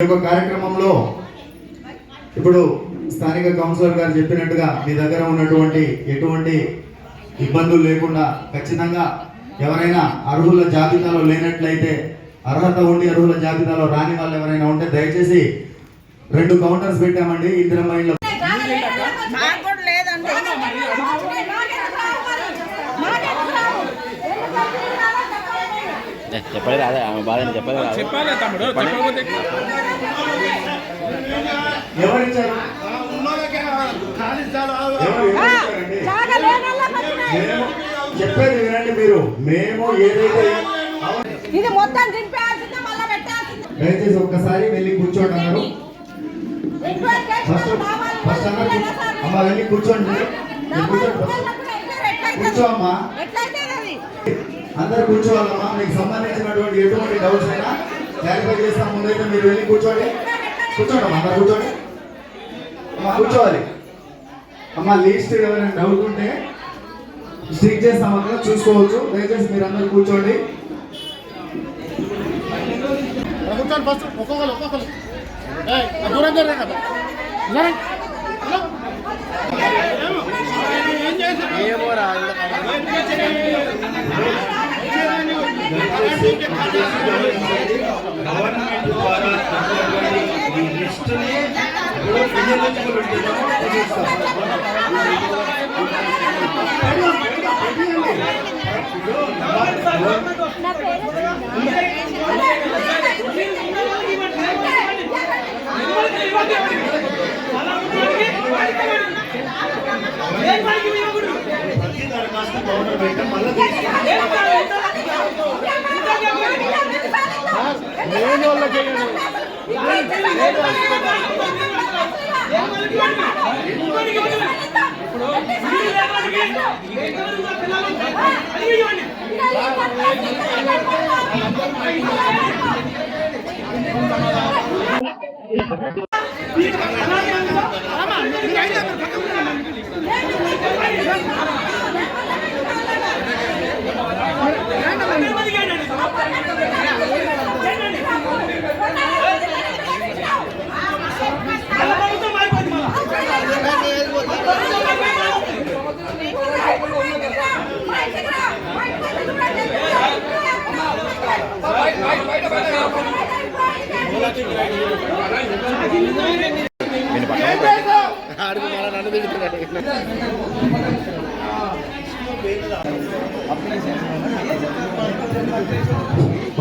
కార్యక్రమంలో ఇప్పుడు స్థానిక కౌన్సిలర్ గారు చెప్పినట్టుగా మీ దగ్గర ఉన్నటువంటి ఎటువంటి ఇబ్బందులు లేకుండా ఖచ్చితంగా ఎవరైనా అర్హుల జాబితాలో లేనట్లయితే అర్హత ఉండి అర్హుల జాబితాలో రాని వాళ్ళు ఎవరైనా ఉంటే దయచేసి 2 కౌంటర్స్ పెట్టామండి. ఇందిరమ్మ ఇళ్ళ చెప్పలేదు అదే ఆమె బాధని చెప్పలేదు తమ్ముడు. చెప్పేది వినండి మీరు. మేము ఏదైతే దయచేసి ఒక్కసారి వెళ్ళి కూర్చోండి అన్నారు. ఫస్ట్ అమ్మ వెళ్ళి కూర్చోండి. కూర్చో అమ్మా, అందరు కూర్చోవాలమ్మా. మీకు సంబంధించినటువంటి ఎటువంటి డౌట్స్ అయినా క్లారిఫై చేస్తాం. ముందైతే మీరు వెళ్ళి కూర్చోండి. కూర్చోండి అమ్మా, అందరు కూర్చోండి అమ్మా, కూర్చోవాలి అమ్మా. లీస్ట్ ఎవరైనా డౌట్ ఉంటే స్టిక్ చేస్తాం, అక్కడ చూసుకోవచ్చు. దయచేసి మీరు అందరు కూర్చోండి. ఫస్ట్ ఒక్కొక్కరు గవర్నమెంట్ ద్వారా ఈ లిస్టుని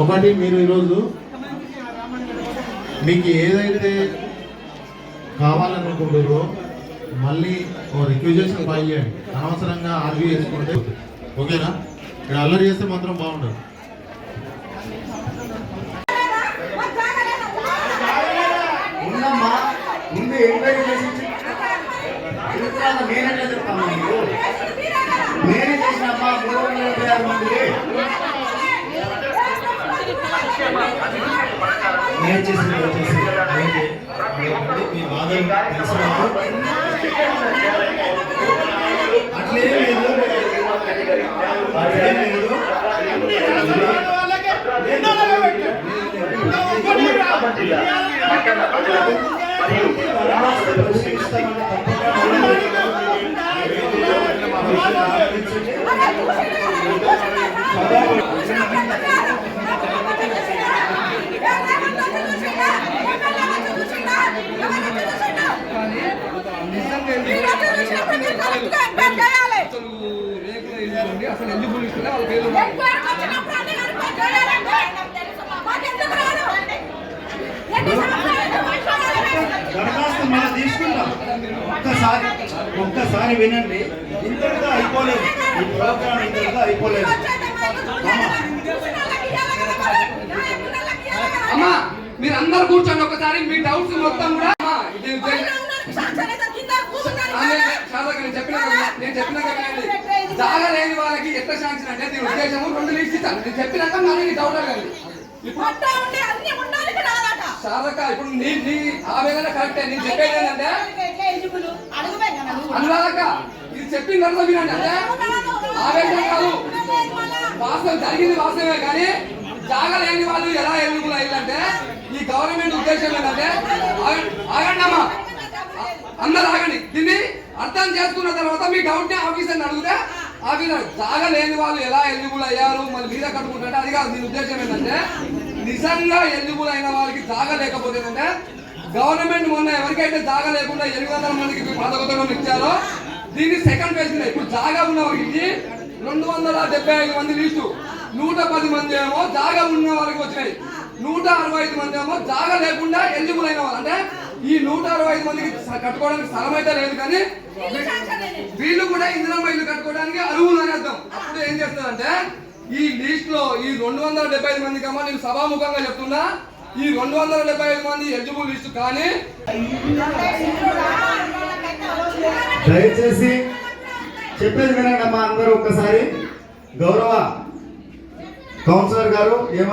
ఒకటి, మీరు ఈరోజు మీకు ఏదైతే కావాలనుకుంటారో మళ్ళీ రిక్వెజేషన్ ఫైల్ చేయండి. అనవసరంగా ఆర్గ్యూ చేసుకుంటే ఓకేనా? ఇక్కడ అల్లరి చేస్తే మాత్రం బాగుండదు. నేనే చేసినమ్మా 376 మంది నేను చేసిన మీ బాధ అట్లే లేదు. అసలు ఎందుకు ఇస్తున్నా వాళ్ళ పేరు దరఖాస్తు మనం తీసుకుంటాం. ఒక్కసారి వినండి. ఇంతటితో అయిపోలేదు ఈ ప్రోగ్రామ్, ఇంతటితో అయిపోలేదు. అమ్మా మీరు అందరు కూర్చోండి ఒకసారి. మీ డౌట్స్ మొత్తం కూడా నేను చెప్పినాక జాగా లేని వాళ్ళకి ఎట్లా శాంక్షన్ అంటే దీని ఉద్దేశము 2 లిస్ట్ ఇస్తాను. నేను చెప్పినాక మరి డౌట్ అడగండి. శారక ఇప్పుడు నీ ఆవేదన కరెక్టే. నేను చెప్పేది ఏంటంటే అనురాధక ఇది చెప్పిన తర్వాత వినండి. అంటే ఆవేదన కాదు, వాస్తవం జరిగింది వాస్తవమే, కానీ జాగా లేని వాళ్ళు ఎలా ఎలిజిబుల్ అయ్యిందంటే ఈ గవర్నమెంట్ ఉద్దేశం ఏంటంటే ఆగండి అమ్మా, అందరు ఆగండి. దీన్ని అర్థం చేసుకున్న తర్వాత మీ డౌట్ ని ఆఫీసర్ని అడిగితే ఆఫీసర్ జాగా లేని వాళ్ళు ఎలా ఎలిజిబుల్ అయ్యారు మళ్ళీ మీద కట్టుకుంటే అది కాదు. దీని ఉద్దేశం ఏంటంటే నిజంగా ఎలిజిబుల్ అయిన వాళ్ళకి జాగా లేకపోతే ఏంటంటే గవర్నమెంట్ మొన్న ఎవరికైతే జాగా లేకుండా 800 మందికి పదకొండు ఇచ్చారో దీన్ని సెకండ్ ఫేజ్ మీద ఇప్పుడు జాగా ఉన్న వారికి 275 మంది లిస్టు, 110 మంది ఏమో జాగా ఉన్న వాళ్ళకి వచ్చినాయి, 165 మంది ఏమో జాగా లేకుండా ఎలిజిబుల్ అయిన వాళ్ళు. అంటే ఈ 165 మందికి కట్టుకోవడానికి స్థలం అయితే లేదు, కానీ వీళ్ళు కూడా ఇందిరమ్మ ఇల్లు కట్టుకోవడానికి అర్హులు అని అర్థం. అప్పుడు ఏం చేస్తారంటే ఈ లిస్ట్ లో ఈ 275 మందికి అమ్మా నేను సభాముఖంగా చెప్తున్నా, ఈ 275 మంది ఎలిజిబుల్ లిస్టు కానీ దయచేసి చెప్పేది వినండి అమ్మా అందరూ ఒక్కసారి. గౌరవ కౌన్సిలర్ గారు